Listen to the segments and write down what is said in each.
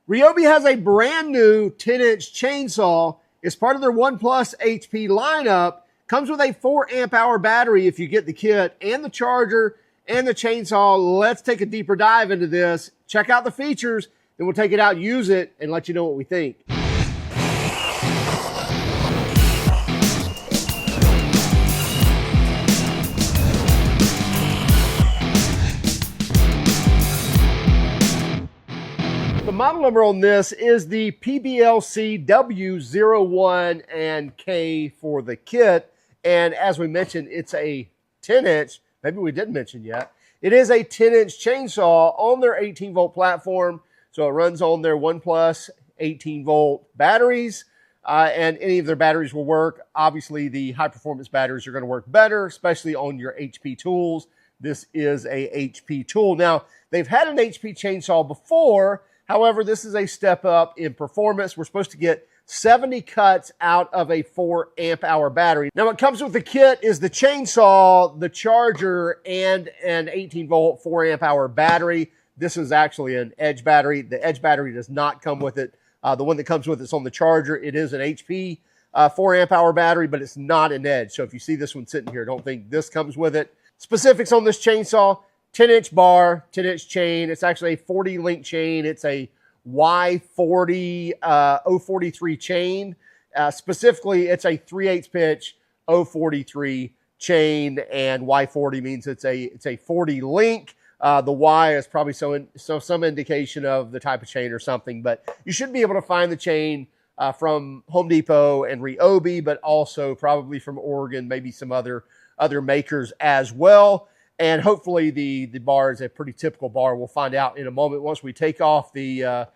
RYOBI has a brand new 10-inch chainsaw. It's part of their 1+ HP lineup. Comes with a 4 amp hour battery if you get the kit, and the charger and the chainsaw. Let's take a deeper dive into this. Check out the features, then we'll take it out, use it, and let you know what we think. The model number on this is the PBLC W01 and K for the kit. And as we mentioned, it's a 10-inch. Maybe we didn't mention yet. It is a 10-inch chainsaw on their 18-volt platform. So it runs on their 1+ 18-volt batteries. And any of their batteries will work. Obviously, the high-performance batteries are going to work better, especially on your HP tools. This is a HP tool. Now, they've had an HP chainsaw before. However, this is a step up in performance. We're supposed to get 70 cuts out of a 4 amp hour battery. Now, what comes with the kit is the chainsaw, the charger, and an 18-volt 4 amp hour battery. This is actually an Edge battery. The Edge battery does not come with it. The one that comes with it's on the charger. It is an HP 4 amp hour battery, but it's not an Edge. So if you see this one sitting here, don't think this comes with it. Specifics on this chainsaw: 10-inch bar, 10-inch chain. It's actually a 40 link chain. It's a Y40 043 chain. Specifically, it's a 3/8 pitch 043 chain, and Y40 means it's a 40 link. The Y is probably some indication of the type of chain or something, but you should be able to find the chain from Home Depot and RYOBI, but also probably from Oregon, maybe some other makers as well. And hopefully the bar is a pretty typical bar. We'll find out in a moment once we take off the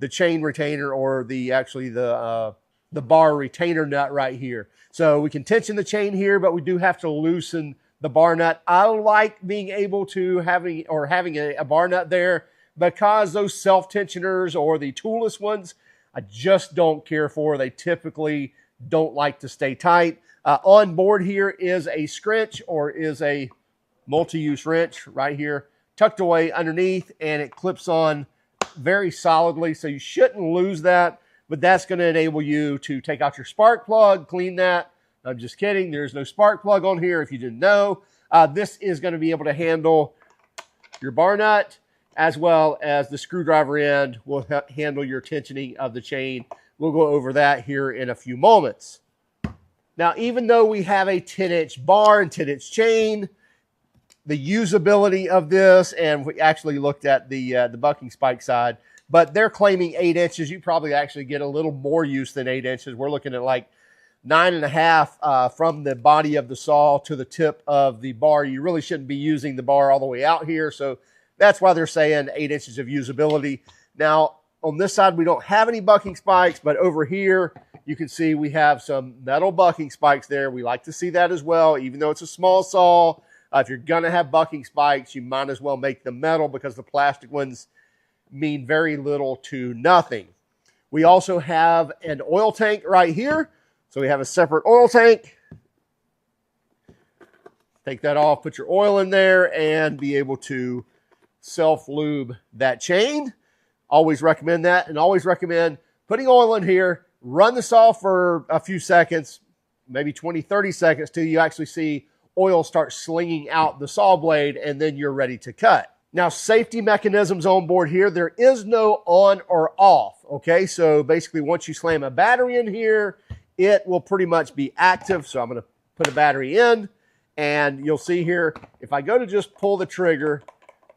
chain retainer, or the bar retainer nut right here. So we can tension the chain here, but we do have to loosen the bar nut. I like being able to having a bar nut there, because those self-tensioners or the toolless ones, I just don't care for. They typically don't like to stay tight. On board here is a scritch, or is a multi-use wrench right here, tucked away underneath, and it clips on very solidly, so you shouldn't lose that. But that's going to enable you to take out your spark plug, clean that. I'm just kidding. There's no spark plug on here if you didn't know. This is going to be able to handle your bar nut, as well as the screwdriver end will handle your tensioning of the chain. We'll go over that here in a few moments. Now, even though we have a 10-inch bar and 10-inch chain, the usability of this, and we actually looked at the bucking spike side, but they're claiming 8 inches. You probably actually get a little more use than 8 inches. We're looking at like 9.5 from the body of the saw to the tip of the bar. You really shouldn't be using the bar all the way out here, so that's why they're saying 8 inches of usability. Now, on this side, we don't have any bucking spikes, but over here, you can see we have some metal bucking spikes there. We like to see that as well, even though it's a small saw. If you're going to have bucking spikes, you might as well make them metal, because the plastic ones mean very little to nothing. We also have an oil tank right here. So we have a separate oil tank. Take that off, put your oil in there, and be able to self-lube that chain. Always recommend that, and always recommend putting oil in here. Run the saw for a few seconds, maybe 20, 30 seconds, till you actually see oil start slinging out the saw blade, and then you're ready to cut. Now, safety mechanisms on board here. There is no on or off, okay? So basically, once you slam a battery in here, it will pretty much be active. So I'm going to put a battery in, and you'll see here, if I go to just pull the trigger,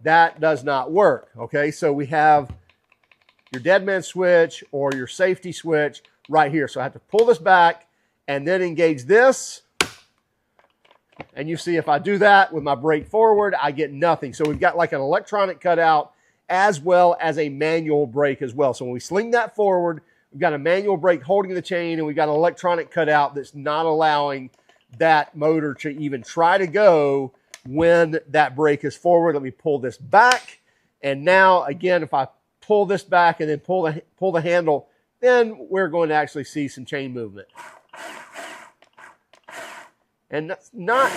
that does not work, okay? So we have your dead man switch or your safety switch right here. So I have to pull this back and then engage this. And you see, if I do that with my brake forward, I get nothing. So we've got like an electronic cutout as well as a manual brake as well. So when we sling that forward, we've got a manual brake holding the chain, and we've got an electronic cutout that's not allowing that motor to even try to go when that brake is forward. Let me pull this back. And now, again, if I pull this back and then pull the handle, then we're going to actually see some chain movement. And that's not,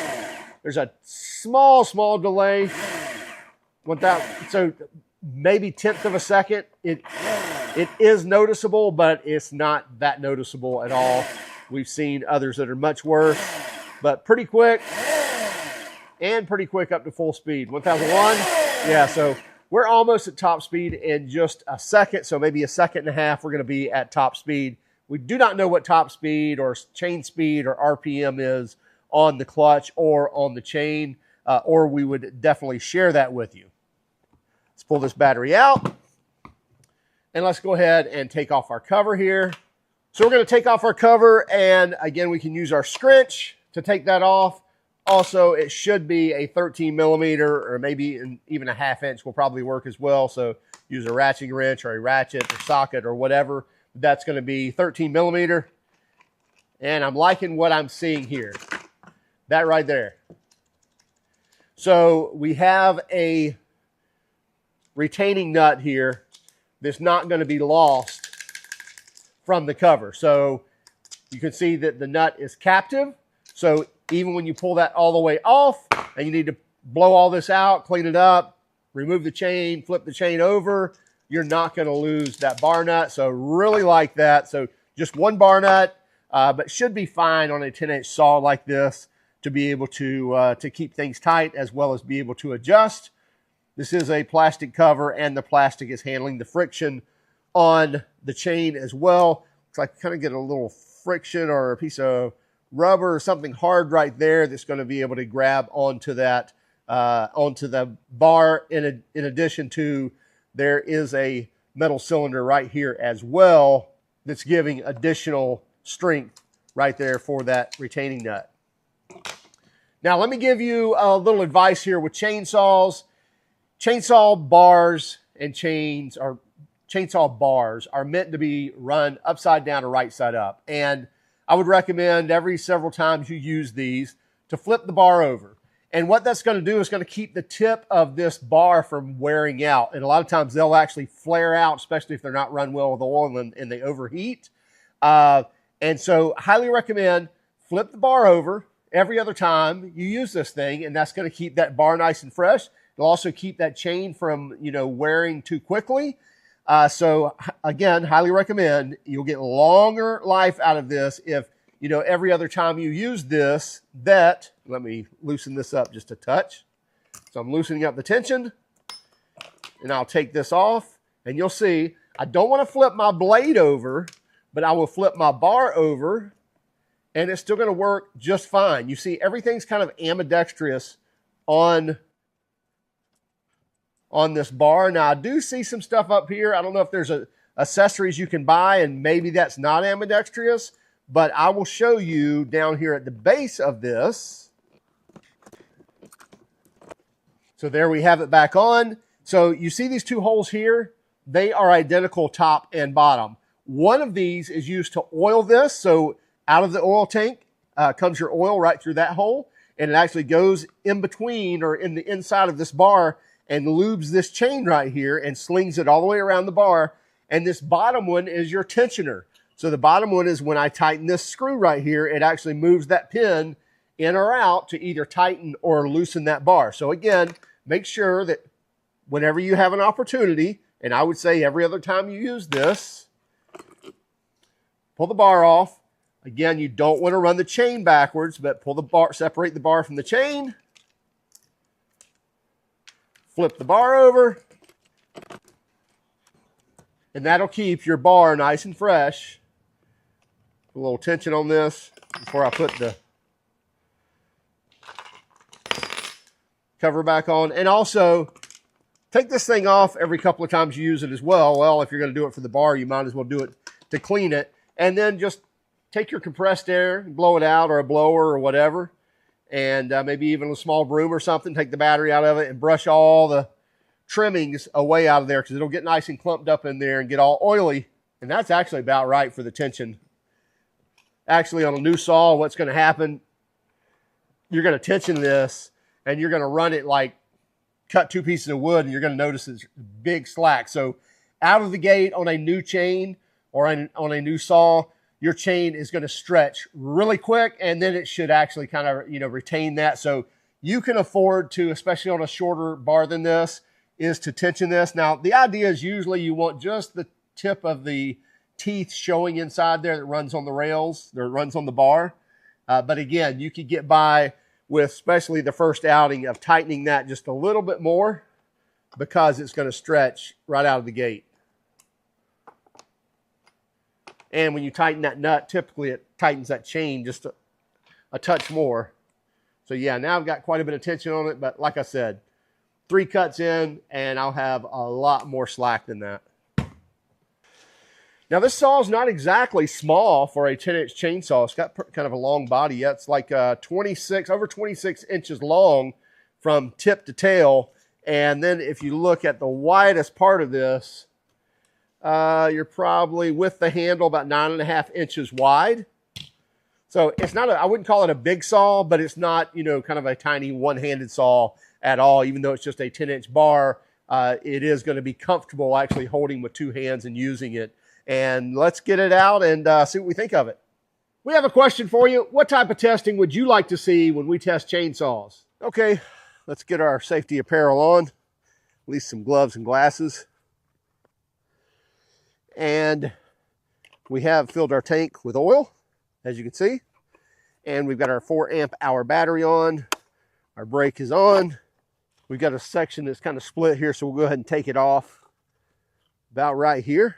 there's a small delay. So maybe 1/10 of a second. It is noticeable, but it's not that noticeable at all. We've seen others that are much worse, but pretty quick and pretty quick up to full speed. 1001, yeah, so we're almost at top speed in just a second, so maybe a second and a half we're going to be at top speed. We do not know what top speed or chain speed or RPM is on the clutch or on the chain, or we would definitely share that with you. Let's pull this battery out, and let's go ahead and take off our cover here. So we're going to take off our cover, and again, we can use our scrunch to take that off. Also, it should be a 13 millimeter or maybe even a 1/2 inch will probably work as well. So use a ratcheting wrench or a ratchet or socket or whatever. That's going to be 13 millimeter. And I'm liking what I'm seeing here. That right there. So we have a retaining nut here that's not going to be lost from the cover. So you can see that the nut is captive. So even when you pull that all the way off and you need to blow all this out, clean it up, remove the chain, flip the chain over, you're not going to lose that bar nut. So really like that. So just one bar nut, but should be fine on a 10-inch saw like this to be able to keep things tight as well as be able to adjust. This is a plastic cover, and the plastic is handling the friction on the chain as well. Looks like you kind of get a little friction or a piece of rubber or something hard right there that's going to be able to grab onto that, onto the bar. In addition to, there is a metal cylinder right here as well that's giving additional strength right there for that retaining nut. Now, let me give you a little advice here with chainsaws. Chainsaw bars and chains are chainsaw bars are meant to be run upside down or right side up. And I would recommend every several times you use these to flip the bar over. And what that's going to do is going to keep the tip of this bar from wearing out. And a lot of times they'll actually flare out, especially if they're not run well with oil and they overheat. And so highly recommend flip the bar over every other time you use this thing. And that's going to keep that bar nice and fresh. It'll also keep that chain from, wearing too quickly. So again, highly recommend. You'll get longer life out of this if, every other time you use this, let me loosen this up just a touch. So I'm loosening up the tension, and I'll take this off, and you'll see I don't want to flip my blade over, but I will flip my bar over, and it's still going to work just fine. You see, everything's kind of ambidextrous on this bar. Now, I do see some stuff up here. I don't know if there's accessories you can buy, and maybe that's not ambidextrous, but I will show you down here at the base of this. So there we have it back on. So you see these two holes here? They are identical top and bottom. One of these is used to oil this. So out of the oil tank comes your oil right through that hole, and it actually goes in between or in the inside of this bar and lubes this chain right here and slings it all the way around the bar. And this bottom one is your tensioner. So the bottom one is when I tighten this screw right here, it actually moves that pin in or out to either tighten or loosen that bar. So again, make sure that whenever you have an opportunity, and I would say every other time you use this, pull the bar off. Again, you don't want to run the chain backwards, but pull the bar, separate the bar from the chain. Flip the bar over, and that'll keep your bar nice and fresh. A little tension on this before I put the cover back on. And also, take this thing off every couple of times you use it as well. Well, if you're going to do it for the bar, you might as well do it to clean it. And then just take your compressed air and blow it out, or a blower or whatever. And maybe even a small broom or something, take the battery out of it and brush all the trimmings away out of there, because it'll get nice and clumped up in there and get all oily. And that's actually about right for the tension. Actually, on a new saw, what's going to happen, you're going to tension this, and you're going to run it like cut two pieces of wood, and you're going to notice it's big slack. So out of the gate on a new chain or on a new saw, your chain is going to stretch really quick, and then it should actually kind of, retain that. So you can afford to, especially on a shorter bar than this, is to tension this. Now, the idea is usually you want just the tip of the teeth showing inside there that runs on the rails, that runs on the bar. But again, you could get by with, especially the first outing, of tightening that just a little bit more, because it's going to stretch right out of the gate. And when you tighten that nut, typically it tightens that chain just a touch more. So yeah, now I've got quite a bit of tension on it, but like I said, 3 cuts in and I'll have a lot more slack than that. Now this saw is not exactly small for a 10-inch chainsaw. It's got kind of a long body. Yeah, it's like over 26 inches long from tip to tail. And then if you look at the widest part of this, you're probably, with the handle, about 9.5 inches wide. So it's not I wouldn't call it a big saw, but it's not, kind of a tiny one-handed saw at all. Even though it's just a 10-inch bar, it is going to be comfortable actually holding with 2 hands and using it. And let's get it out and see what we think of it. We have a question for you. What type of testing would you like to see when we test chainsaws? Okay, let's get our safety apparel on, at least some gloves and glasses. And we have filled our tank with oil, as you can see. And we've got our 4 amp hour battery on. Our brake is on. We've got a section that's kind of split here, so we'll go ahead and take it off about right here.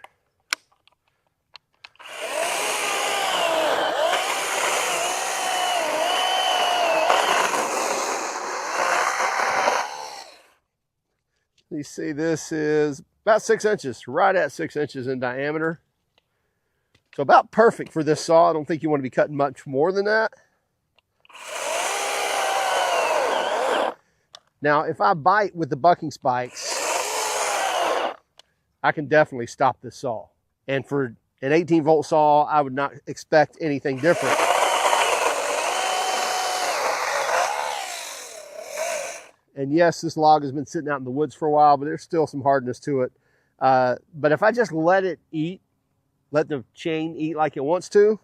You see this is about 6 inches, right at 6 inches in diameter. So about perfect for this saw. I don't think you want to be cutting much more than that. Now, if I bite with the bucking spikes, I can definitely stop this saw. And for an 18-volt saw, I would not expect anything different. And yes, this log has been sitting out in the woods for a while, but there's still some hardness to it. But if I just let it eat, let the chain eat like it wants to,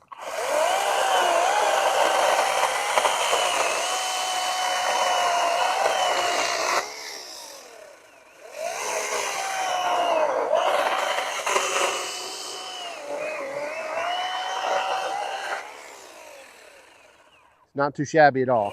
it's not too shabby at all.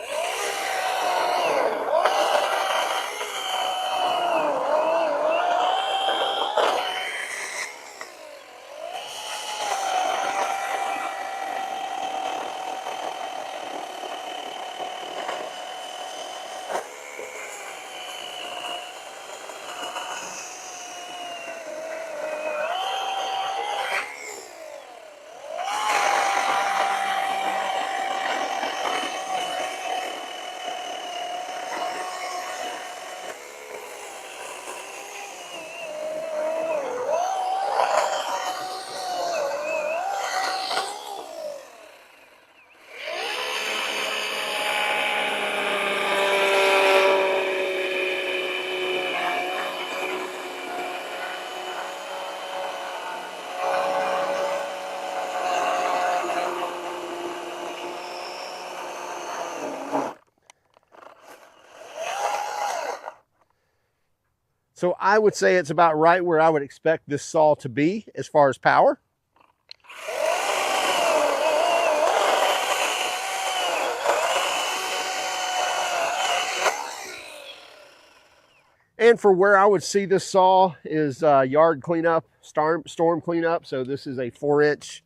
So I would say it's about right where I would expect this saw to be as far as power. And for where I would see this saw is yard cleanup, storm cleanup. So this is a 4-inch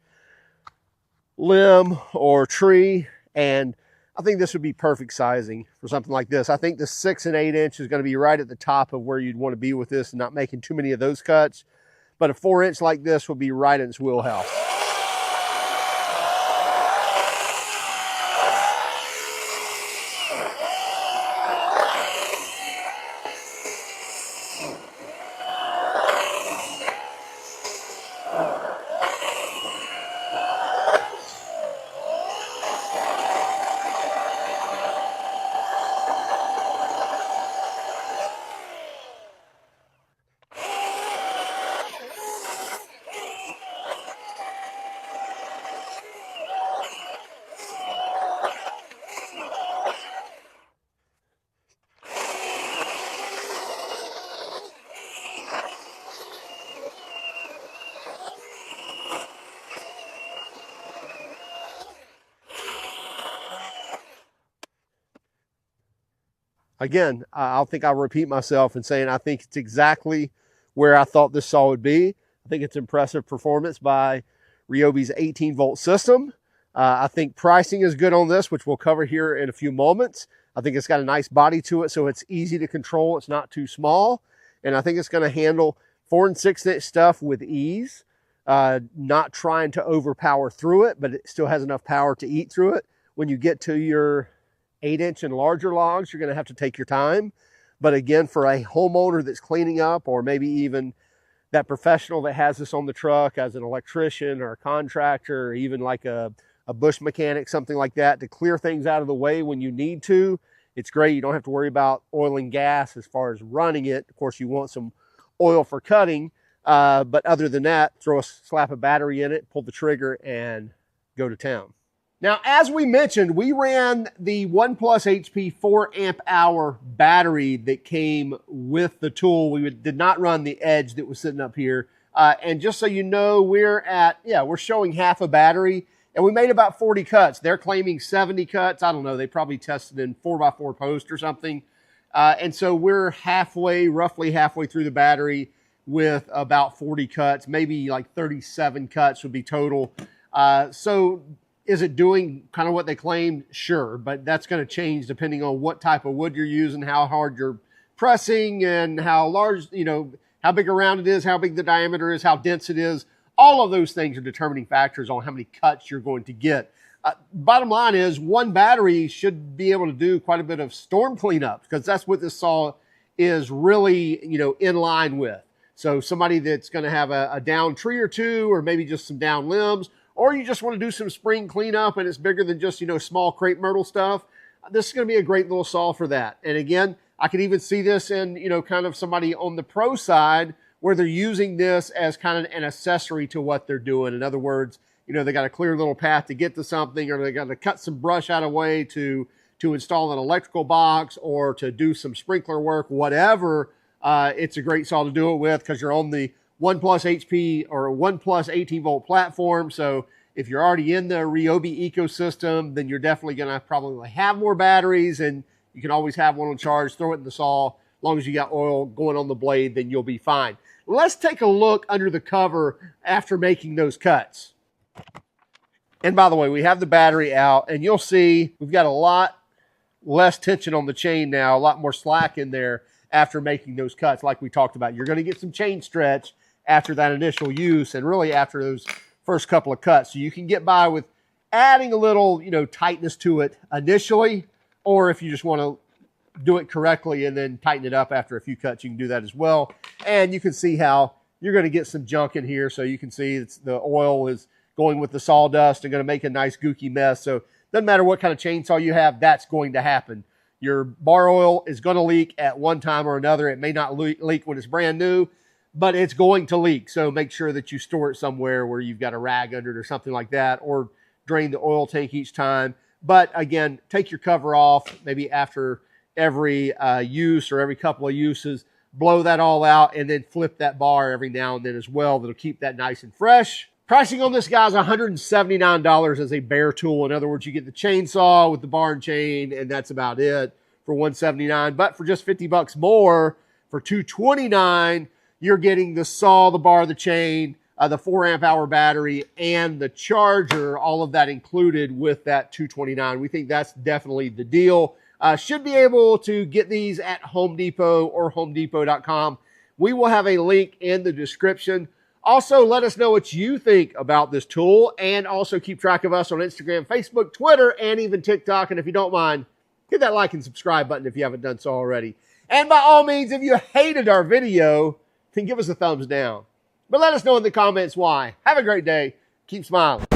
limb or tree, and I think this would be perfect sizing for something like this. I think the 6 and 8 inch is going to be right at the top of where you'd want to be with this and not making too many of those cuts. But a 4-inch like this will be right in its wheelhouse. again, I think I'll repeat myself in saying I think it's exactly where I thought this saw would be. I think it's impressive performance by RYOBI's 18-volt system. I think pricing is good on this, which we'll cover here in a few moments. I think it's got a nice body to it, so it's easy to control. It's not too small. And I think it's going to handle 4- and 6-inch stuff with ease. Not trying to overpower through it, but it still has enough power to eat through it. When you get to your 8-inch and larger logs, you're going to have to take your time. But again, for a homeowner that's cleaning up, or maybe even that professional that has this on the truck as an electrician or a contractor, or even like a bush mechanic, something like that, to clear things out of the way when you need to, it's great. You don't have to worry about oil and gas as far as running it. Of course, you want some oil for cutting, but other than that, slap a battery in it, pull the trigger, and go to town. Now, as we mentioned, we ran the 1+ HP 4 amp hour battery that came with the tool. We did not run the Edge that was sitting up here. And just so you know, we're showing half a battery, and we made about 40 cuts. They're claiming 70 cuts. I don't know. They probably tested in 4x4 post or something. And so we're roughly halfway through the battery with about 40 cuts, maybe like 37 cuts would be total. So is it doing kind of what they claimed? Sure, but that's going to change depending on what type of wood you're using, how hard you're pressing, and how large, how big around it is, how big the diameter is, how dense it is. All of those things are determining factors on how many cuts you're going to get. Bottom line is, one battery should be able to do quite a bit of storm cleanup, because that's what this saw is really, in line with. So somebody that's going to have a down tree or two, or maybe just some down limbs, or you just want to do some spring cleanup and it's bigger than just, small crepe myrtle stuff, this is going to be a great little saw for that. And again, I could even see this in, kind of somebody on the pro side where they're using this as kind of an accessory to what they're doing. In other words, they got a clear little path to get to something, or they got to cut some brush out of the way to install an electrical box or to do some sprinkler work, whatever. It's a great saw to do it with, because you're on the 1+ HP or 1+ 18-volt platform. So if you're already in the RYOBI ecosystem, then you're definitely going to probably have more batteries, and you can always have one on charge, throw it in the saw. As long as you got oil going on the blade, then you'll be fine. Let's take a look under the cover after making those cuts. And by the way, we have the battery out, and you'll see we've got a lot less tension on the chain now, a lot more slack in there after making those cuts like we talked about. You're going to get some chain stretch after that initial use, and really after those first couple of cuts. So you can get by with adding a little, tightness to it initially, or if you just want to do it correctly and then tighten it up after a few cuts, you can do that as well. And you can see how you're going to get some junk in here. So you can see the oil is going with the sawdust and going to make a nice gooky mess. So doesn't matter what kind of chainsaw you have, that's going to happen. Your bar oil is going to leak at one time or another. It may not leak when it's brand new, but it's going to leak. So make sure that you store it somewhere where you've got a rag under it or something like that, or drain the oil tank each time. But again, take your cover off maybe after every use or every couple of uses. Blow that all out, and then flip that bar every now and then as well. That'll keep that nice and fresh. Pricing on this, guys, $179 as a bare tool. In other words, you get the chainsaw with the bar and chain, and that's about it for $179. But for just $50 more, for $229, you're getting the saw, the bar, the chain, the 4 amp hour battery, and the charger, all of that included with that $229. We think that's definitely the deal. Should be able to get these at Home Depot or homedepot.com. We will have a link in the description. Also, let us know what you think about this tool, and also keep track of us on Instagram, Facebook, Twitter, and even TikTok. And if you don't mind, hit that like and subscribe button if you haven't done so already. And by all means, if you hated our video, then give us a thumbs down. But let us know in the comments why. Have a great day. Keep smiling.